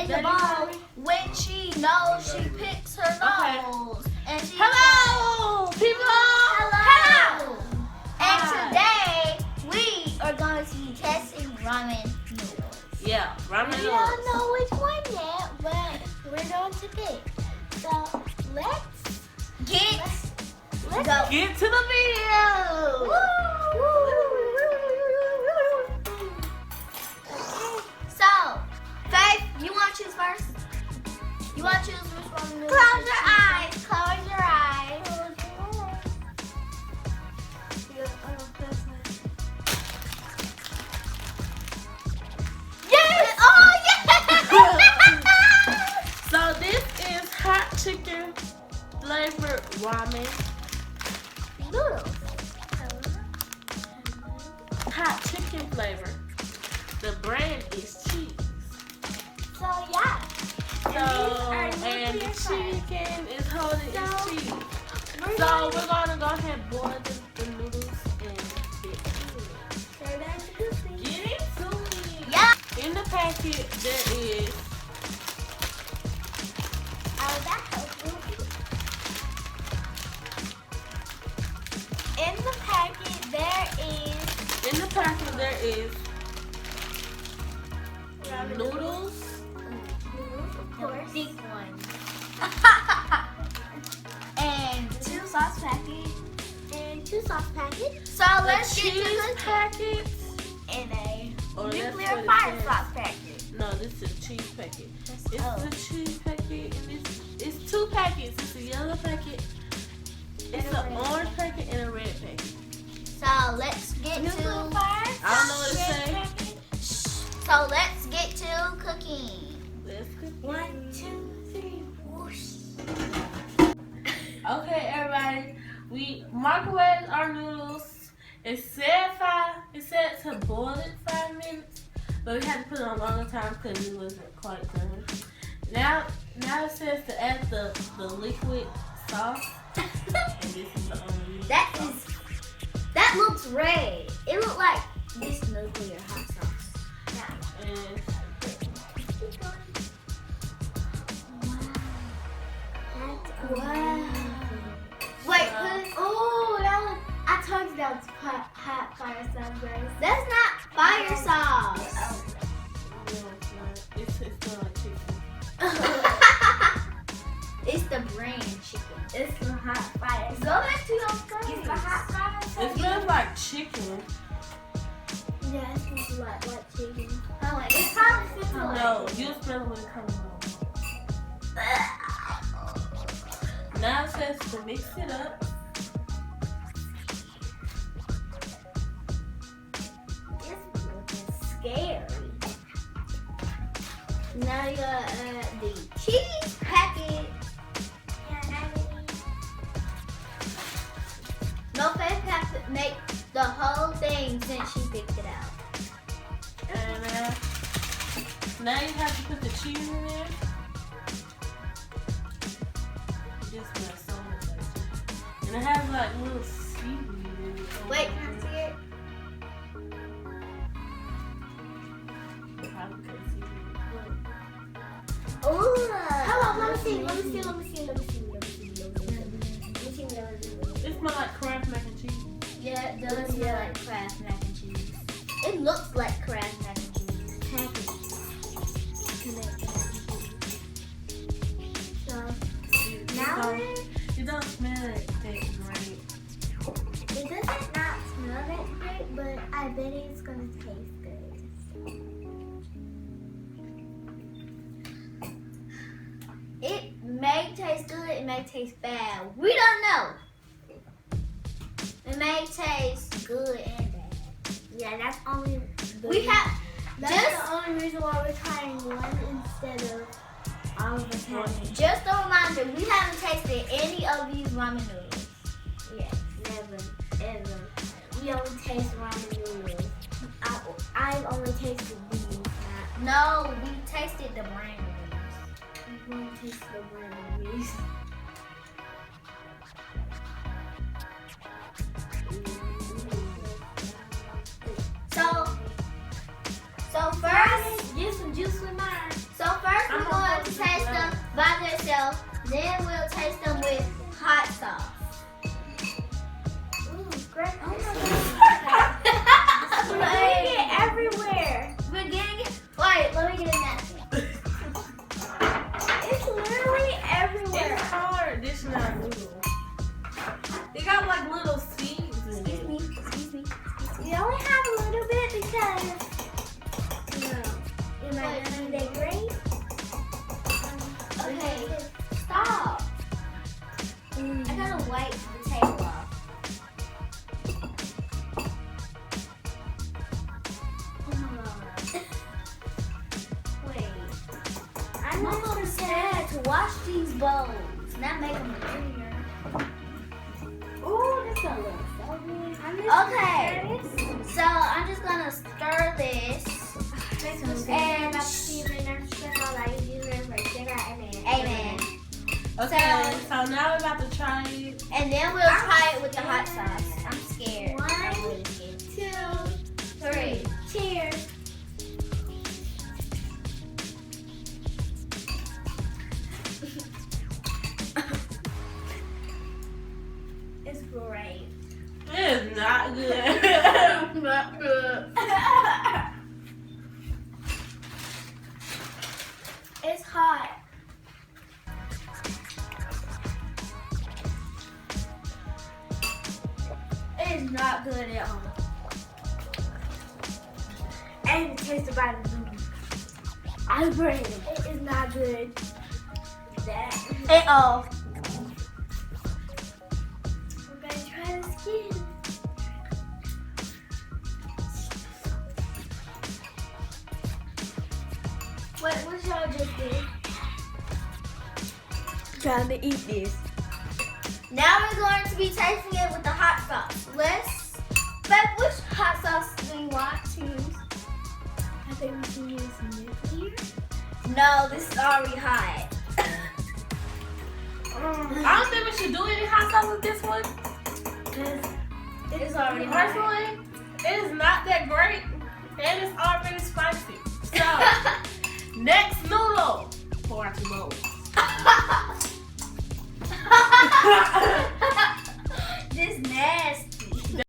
in the bowl when she knows she picks her nose. And she Hello, people. Hello. And today we are going to be testing ramen noodles. Yeah, ramen noodles. We don't know which one yet, but we're going to pick. So let's go. Get to the video. So, Faith, you want to choose first? You want to choose which one? Close your eyes. Close your eyes. Yes! Oh, yes! So this is hot chicken flavored ramen Noodles. hot chicken flavor. The brand is cheese. So, yeah. So and the chicken is holding its cheese. So we're gonna go ahead and boil the noodles and get into it. Yeah. In the packet there is In the packet there is noodles. Of course. Big one. And two sauce packets. So let's get to the packet. in a Oh, that's nuclear what it fire says. sauce packet. No, this is a cheese packet. It's Oh. the cheese packet. It's two packets. It's a yellow packet. It's And a an red orange packet and a red packet. So let's get I to don't know what it says. So let's get to cooking. Let's cook. 1, 2, 3, whoosh. Okay, everybody. We microwaved our noodles. It said to boil it 5 minutes, but we had to put it on a longer time because it wasn't quite done. Now it says to add the liquid sauce. And this is the only That looks red. It looks like this nuclear hot sauce. and Wow. Wait, I told you that was hot fire sauce, guys. That's not fire sauce. it's still like chicken. It's the brand chicken. It's the hot fire. Go back to your face. It's the hot fire sauce. It smells like chicken. Yeah, it smells like chicken. Oh, wait. It's probably smells No, you'll smell it when it comes home. Now it says to mix it up. It's looking scary. Now you gotta add the cheese packet. No Faith has to make the whole thing since she picked it out. And now you have to put the cheese in there. It just smells so much like chicken. And it has like little seaweed in it. Wait, can I see it? Probably can't see it. Ooh. Hold on, let me see. It smells like Kraft mac and cheese. Yeah, it does smell like Kraft mac and cheese. It looks like Kraft mac and cheese. So, now It don't smell that great. It doesn't not smell that great, but I bet it's gonna taste good. it may taste good, it may taste bad. We don't know. It may taste good and bad. Yeah, that's only. Just the only reason why we're trying one instead of all of us having. just a reminder, we haven't tasted any of these ramen noodles. Yes, never, ever. We only taste ramen noodles. I've only tasted these. No, we tasted the brand noodles. I've only tasted the brand these. So first, Get some juice with mine. so first by themselves. Then we'll taste them with hot sauce. Ooh, great. Oh my We're getting it everywhere. We're getting it. Wait, let me get a napkin. It's literally everywhere. It's hard dishing out noodles. They got like little seeds in it. Excuse me. We only have a little bit because, you know, it might not be that great. Okay, stop. I gotta wipe the table off. Oh my god. Wait. I'm Mama not said to wash these bowls, not make them cleaner. Ooh, this one looks so good. Okay, so I'm just gonna stir this. And Amen. Okay, so now we're about to try it. And then we'll try it with the hot sauce. I'm scared. One, I'm really scared. 2, 3. Cheers. It's great. It's not good. Not good. It's hot. It is not good at all. And it tastes about the noodles. I'm brave. It is not good. That. At all. We're gonna try the skin. What y'all just did? Trying to eat this. Now we're going to be tasting it with the hot sauce. But which hot sauce do you want to use? I think we can use nuclear. No, this is already hot. I don't think we should do any hot sauce with this one. Because It's already hot. Personally, it is not that great, and it's already spicy. So, next noodle. Pour out your bowl.